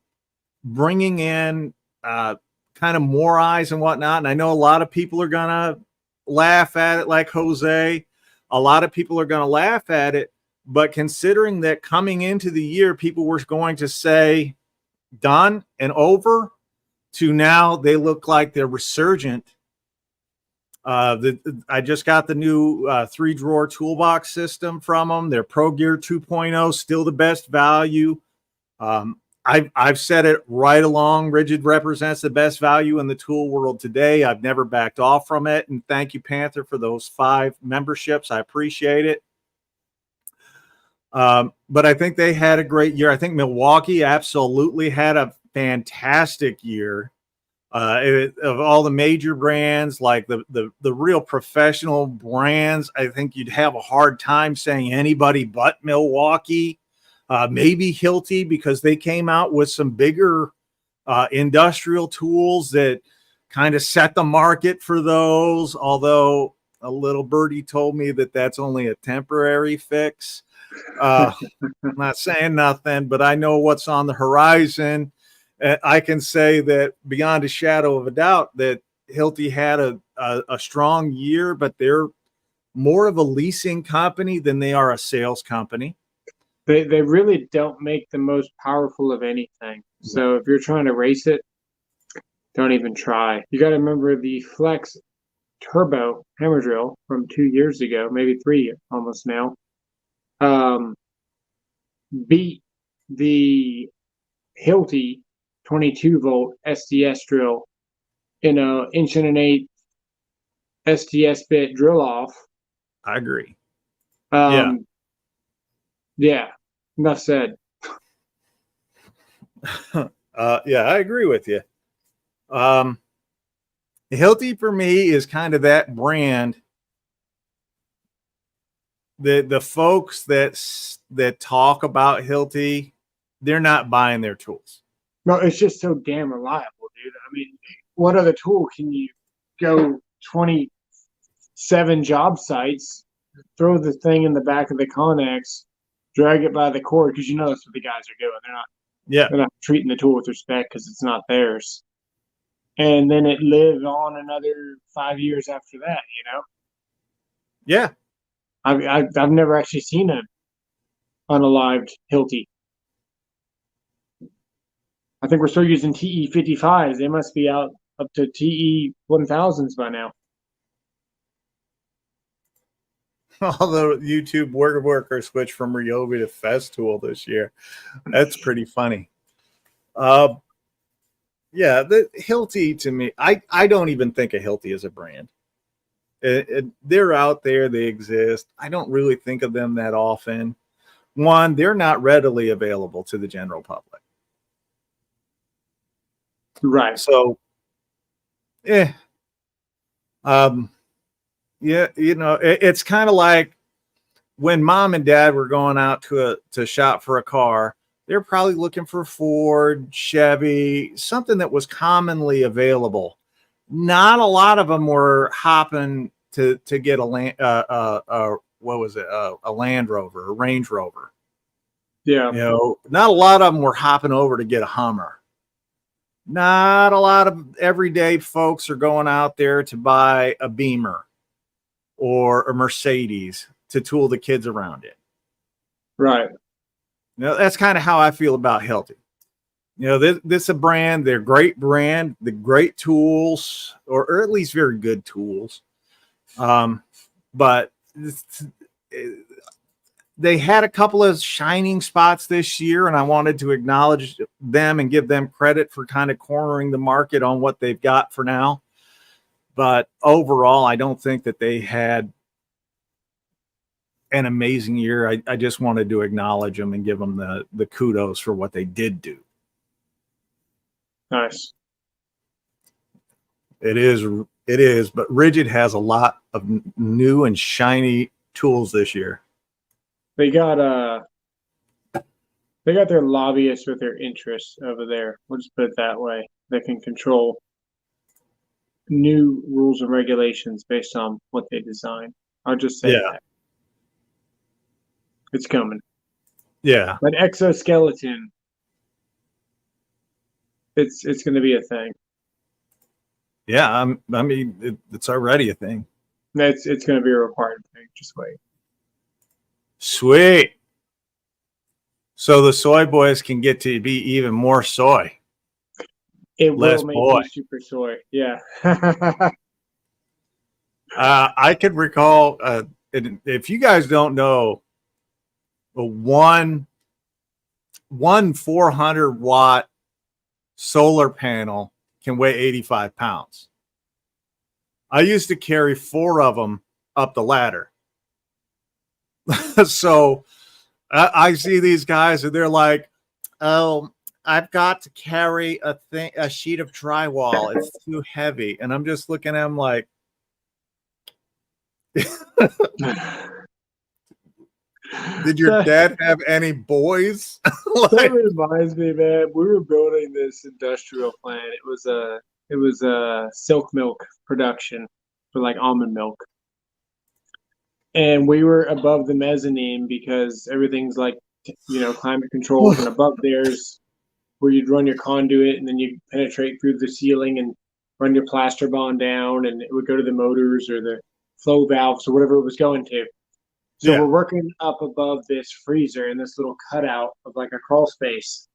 bringing in kind of more eyes and whatnot. And I know a lot of people are going to laugh at it like Jose. A lot of people are going to laugh at it. But considering that coming into the year, people were going to say done and over, to now they look like they're resurgent. I just got the new 3-drawer toolbox system from them. Their Pro Gear 2.0, still the best value. I've said it right along. Ridgid represents the best value in the tool world today. I've never backed off from it. And thank you, Panther, for those 5 memberships. I appreciate it. But I think they had a great year. I think Milwaukee absolutely had a fantastic year. Of all the major brands, like the real professional brands, I think you'd have a hard time saying anybody but Milwaukee. Maybe Hilti, because they came out with some bigger industrial tools that kind of set the market for those. Although a little birdie told me that that's only a temporary fix. I'm not saying nothing, but I know what's on the horizon. I can say that beyond a shadow of a doubt that Hilti had a strong year, but they're more of a leasing company than they are a sales company. They really don't make the most powerful of anything. So if you're trying to race it, don't even try. You got to remember the Flex Turbo hammer drill from 2 years ago, maybe 3 almost now, beat the Hilti 22-volt SDS drill in a 1.1 SDS bit drill off. I agree. Yeah. Enough said. Yeah, I agree with you. Hilti for me is kind of that brand. The folks that talk about Hilti, they're not buying their tools. No, it's just so damn reliable, dude. I mean, what other tool can you go 27 job sites, throw the thing in the back of the Connex, drag it by the cord, because you know that's what the guys are doing. They're not treating the tool with respect because it's not theirs. And then it lived on another 5 years after that, you know? Yeah. I've never actually seen an unalived Hilti. I think we're still using TE55s. They must be out up to TE1000s by now. Although YouTube worker switched from Ryobi to Festool this year. That's pretty funny. Yeah, the Hilti to me, I don't even think a Hilti is a brand. They're out there, they exist. I don't really think of them that often. One, they're not readily available to the general public. Right. So, yeah, you know, it's kind of like when mom and dad were going out to shop for a car. They're probably looking for Ford, Chevy, something that was commonly available. Not a lot of them were hopping to get a Land Rover, a Range Rover. Yeah. You know, not a lot of them were hopping over to get a Hummer. Not a lot of everyday folks are going out there to buy a Beamer or a Mercedes to tool the kids around it. Right. You know, that's kind of how I feel about Hilti. You know, this is a brand, they're a great brand, the great tools, or at least very good tools. But they had a couple of shining spots this year, and I wanted to acknowledge them and give them credit for kind of cornering the market on what they've got for now. But overall, I don't think that they had an amazing year. I just wanted to acknowledge them and give them the kudos for what they did do. Nice. It is, but Ridgid has a lot of new and shiny tools this year. They got their lobbyists with their interests over there. We'll just put it that way. They can control new rules and regulations based on what they design. I'll just say that. It's coming. Yeah. But exoskeleton, it's going to be a thing. Yeah, I mean, it's already a thing. It's going to be a required thing. Just wait. Sweet. So the soy boys can get to be even more soy. It will make me super soy. Yeah. I could recall, if you guys don't know, one one 400-watt solar panel can weigh 85 pounds. I used to carry 4 of them up the ladder. So I see these guys and they're like, oh, I've got to carry a sheet of drywall. It's too heavy. And I'm just looking at them like, did your dad have any boys? That reminds me, man. We were building this industrial plant. It was a silk milk production for like almond milk. And we were above the mezzanine because everything's like, climate controlled. And above there's where you'd run your conduit and then you'd penetrate through the ceiling and run your plaster bond down, and it would go to the motors or the flow valves or whatever it was going to. So we're working up above this freezer in this little cutout of like a crawl space.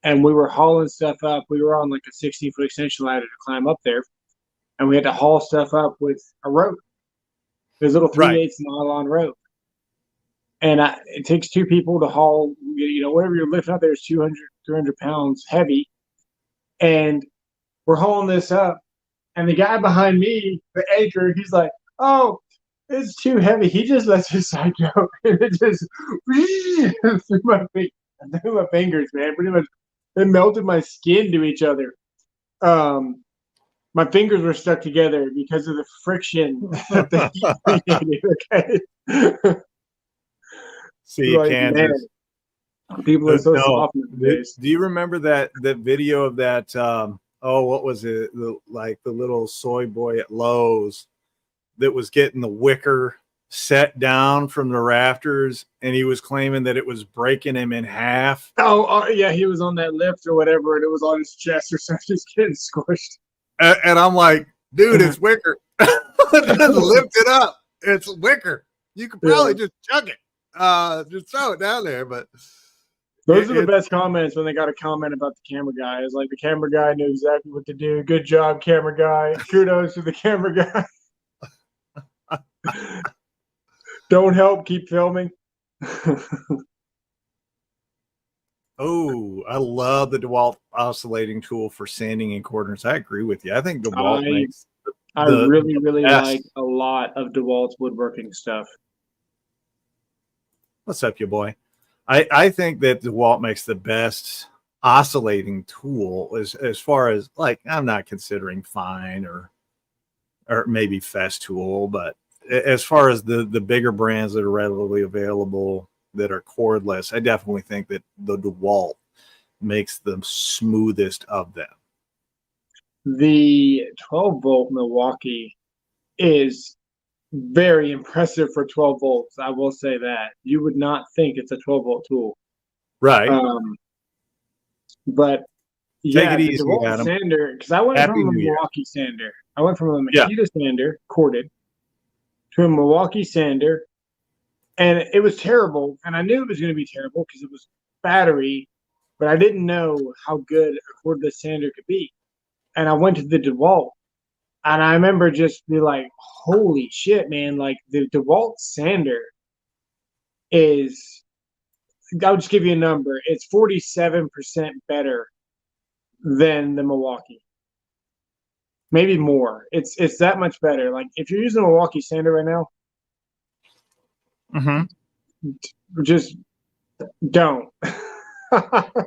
And we were hauling stuff up. We were on like a 16-foot extension ladder to climb up there. And we had to haul stuff up with a rope. There's a little 3/8 nylon rope. And it takes 2 people to haul, whatever you're lifting up there is 200, 300 pounds heavy. And we're hauling this up. And the guy behind me, the anchor, he's like, oh, it's too heavy. He just lets his side go. And it just through my fingers, man. Pretty much, it melted my skin to each other. My fingers were stuck together because of the friction that the heat created. Okay. See, like, Kansas. Man, people are so soft nowadays. Do you remember that video of that? What was it? The little soy boy at Lowe's that was getting the wicker set down from the rafters, and he was claiming that it was breaking him in half. Yeah, he was on that lift or whatever, and it was on his chest or something, just getting squished. And I'm like, dude, it's wicker. Lift it up. It's wicker. You could probably just chuck it. Just throw it down there. But those are the best comments when they got a comment about the camera guy. It's like the camera guy knew exactly what to do. Good job, camera guy. Kudos to the camera guy. Don't help, keep filming. Oh, I love the Dewalt oscillating tool for sanding in corners. I agree with you. I think Dewalt makes I really like a lot of Dewalt's woodworking stuff. What's up, you boy? I think that Dewalt makes the best oscillating tool as far as, like, I'm not considering fine or maybe Festool, but as far as the bigger brands that are readily available that are cordless, I definitely think that the Dewalt makes the smoothest of them. The 12-volt Milwaukee is very impressive for 12 volts. I will say that. You would not think it's a 12-volt tool. Right. But yeah, take it easy, DeWalt Adam. Sander, because I went from a Milwaukee sander. I went from a Makita sander, corded, to a Milwaukee sander, and it was terrible. And I knew it was going to be terrible because it was battery, but I didn't know how good a cordless sander could be. And I went to the DeWalt, and I remember just be like, holy shit, man. Like, the DeWalt sander is, I'll just give you a number. It's 47% better than the Milwaukee. Maybe more. It's that much better. Like, if you're using a Milwaukee sander right now, just don't.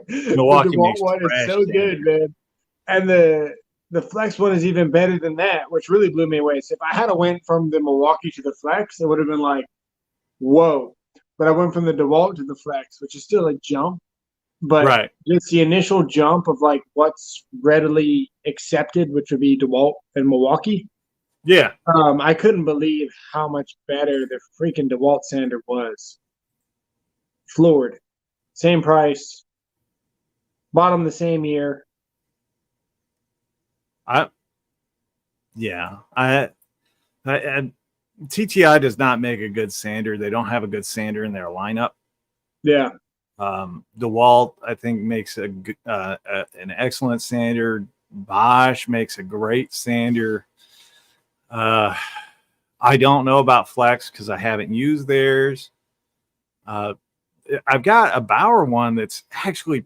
Milwaukee makes one is so good, man. And the Flex one is even better than that, which really blew me away. So if I had went from the Milwaukee to the Flex, it would have been like, whoa. But I went from the DeWalt to the Flex, which is still a jump. But it's the initial jump of like what's readily accepted, which would be DeWalt and Milwaukee. Yeah. I couldn't believe how much better the freaking DeWalt sander was. Floored. Same price. Bought them the same year. TTI does not make a good sander. They don't have a good sander in their lineup. Yeah. DeWalt, I think, makes an excellent sander. Bosch makes a great sander. I don't know about Flex because I haven't used theirs. I've got a Bauer one that's actually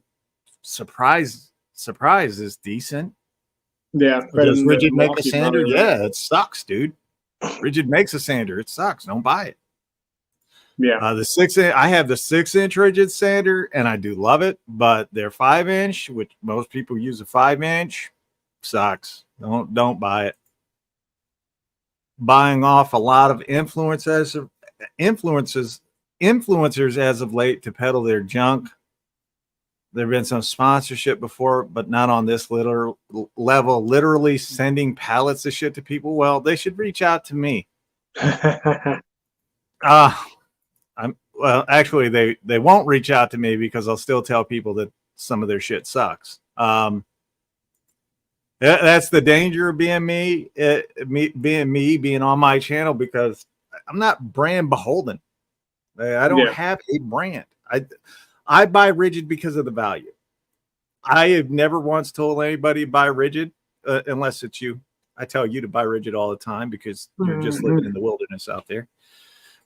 surprise is decent. Yeah. Better Does than the Ridgid make a Milwaukee, sander? probably, right? Yeah, it sucks, dude. Ridgid makes a sander. It sucks. Don't buy it. Yeah. I have the 6-inch Ridgid sander, and I do love it. But their 5-inch, which most people use a 5-inch, sucks. Don't buy it. Buying off a lot of influencers as of late to peddle their junk. There have been some sponsorship before, but not on this level. Literally sending pallets of shit to people. Well, they should reach out to me. Actually, they won't reach out to me because I'll still tell people that some of their shit sucks. That's the danger of being being on my channel, because I'm not brand beholden. I don't have a brand. I buy Ridgid because of the value. I have never once told anybody to buy Ridgid, unless it's you. I tell you to buy Ridgid all the time because you're just living in the wilderness out there.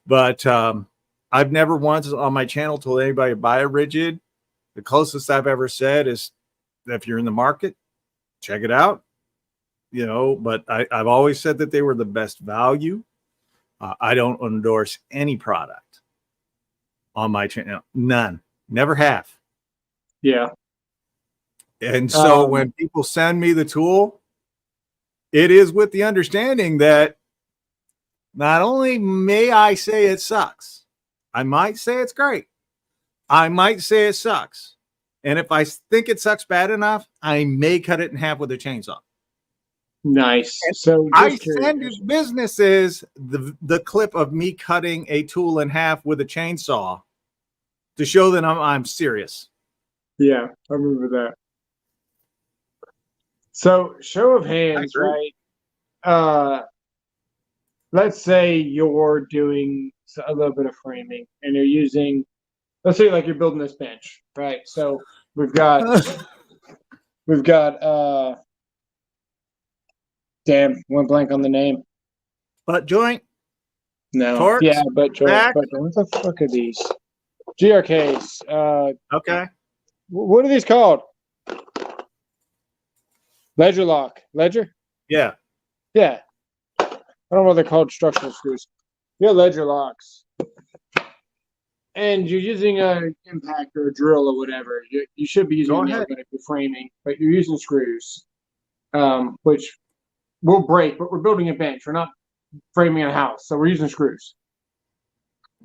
But I've never once on my channel told anybody to buy a Ridgid. The closest I've ever said is, if you're in the market, check it out. But I've always said that they were the best value. I don't endorse any product on my channel. None. Never have. Yeah. And so when people send me the tool, it is with the understanding that not only may I say it sucks, I might say it's great. I might say it sucks. And if I think it sucks bad enough, I may cut it in half with a chainsaw. Nice. So I send businesses the clip of me cutting a tool in half with a chainsaw to show that I'm serious. Yeah, I remember that. So, show of hands, right? Let's say you're doing a little bit of framing and you're using, let's say like you're building this bench, right? So we've got damn, went blank on the name. Butt joint? No. Torques? Yeah, butt joint. What the fuck are these? GRKs. Okay. What are these called? Ledger lock. Ledger? Yeah. Yeah. I don't know what they're called, structural screws. Yeah, ledger locks. And you're using an impact or a drill or whatever. You should be using a nail gun if you're framing, but you're using screws, which will break, but we're building a bench. We're not framing a house, so we're using screws.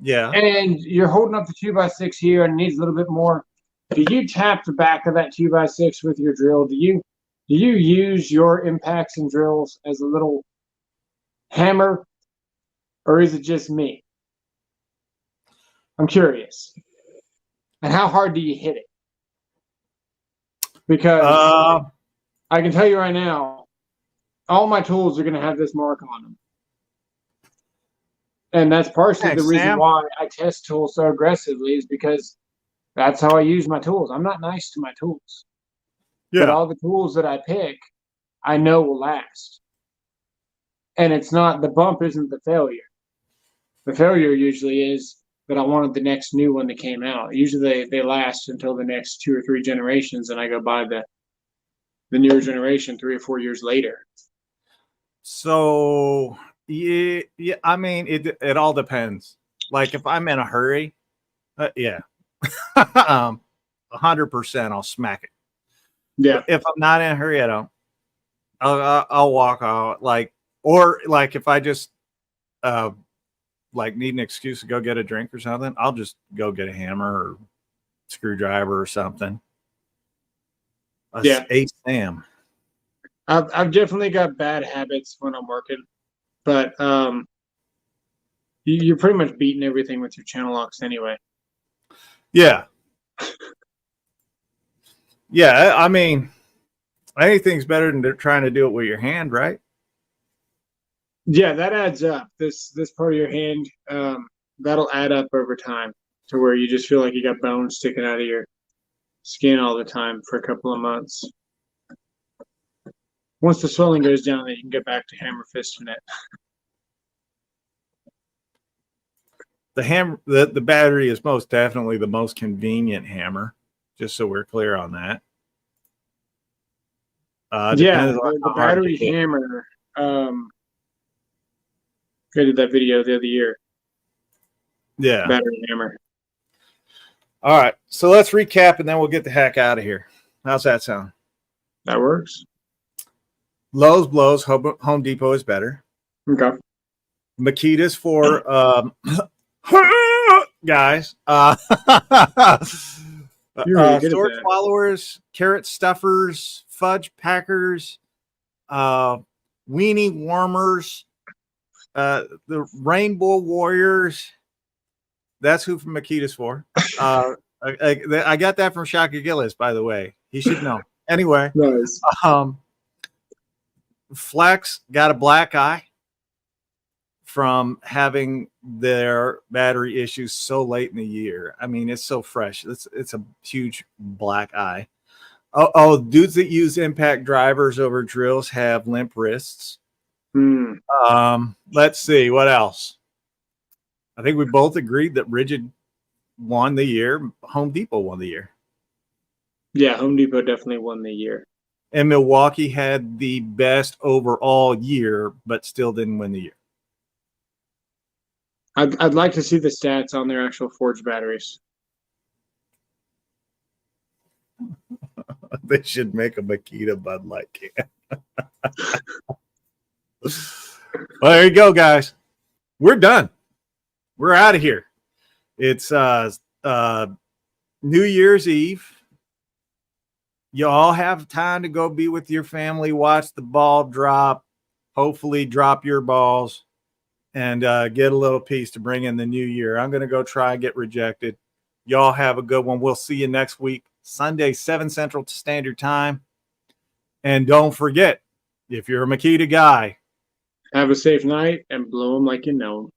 Yeah. And you're holding up the 2x6 here and it needs a little bit more. Do you tap the back of that 2x6 with your drill? Do you use your impacts and drills as a little hammer, or is it just me? I'm curious. And how hard do you hit it? Because I can tell you right now, all my tools are going to have this mark on them. And that's partially the reason why I test tools so aggressively, is because that's how I use my tools. I'm not nice to my tools. Yeah. But all the tools that I pick, I know will last. And it's not, the bump isn't the failure. The failure usually is that I wanted the next new one that came out. Usually they last until the next 2 or 3 generations, and I go buy the newer generation 3 or 4 years later. So yeah, I mean, it all depends. Like if I'm in a hurry, 100% I'll smack it. Yeah. But if I'm not in a hurry, I don't. I'll walk out, or if I just need an excuse to go get a drink or something, I'll just go get a hammer or screwdriver or something. A Sam. I've definitely got bad habits when I'm working, but you're pretty much beating everything with your channel locks anyway. Yeah. Yeah, I mean, anything's better than trying to do it with your hand, right? Yeah, that adds up. This part of your hand, that'll add up over time to where you just feel like you got bones sticking out of your skin all the time for a couple of months. Once the swelling goes down, then you can get back to hammer fisting it. the battery is most definitely the most convenient hammer, just so we're clear on that. Yeah, the battery hammer. I did that video the other year. Yeah. Battery hammer. All right. So let's recap and then we'll get the heck out of here. How's that sound? That works. Lowe's blows. Home Depot is better. Okay. Makita's for guys. Sword swallowers, carrot stuffers, fudge packers, weenie warmers, the Rainbow Warriors. That's who from Makita's for. I got that from Shaka Gillis, by the way. He should know. Anyway, nice. Flex got a black eye from having their battery issues so late in the year. I mean, it's so fresh. It's a huge black eye. Oh, dudes that use impact drivers over drills have limp wrists. Let's see what else. I think we both agreed that Ridgid won the year. Home Depot won the year. Yeah, Home Depot definitely won the year. And Milwaukee had the best overall year, but still didn't win the year. I'd like to see the stats on their actual forged batteries. They should make a Makita Bud Light can. Well, there you go, guys. We're done. We're out of here. It's New Year's Eve. You all have time to go be with your family, watch the ball drop, hopefully drop your balls, and get a little piece to bring in the new year. I'm going to go try and get rejected. Y'all have a good one. We'll see you next week, Sunday, 7 Central Standard Time. And don't forget, if you're a Makita guy, have a safe night and blow them like you know 'em.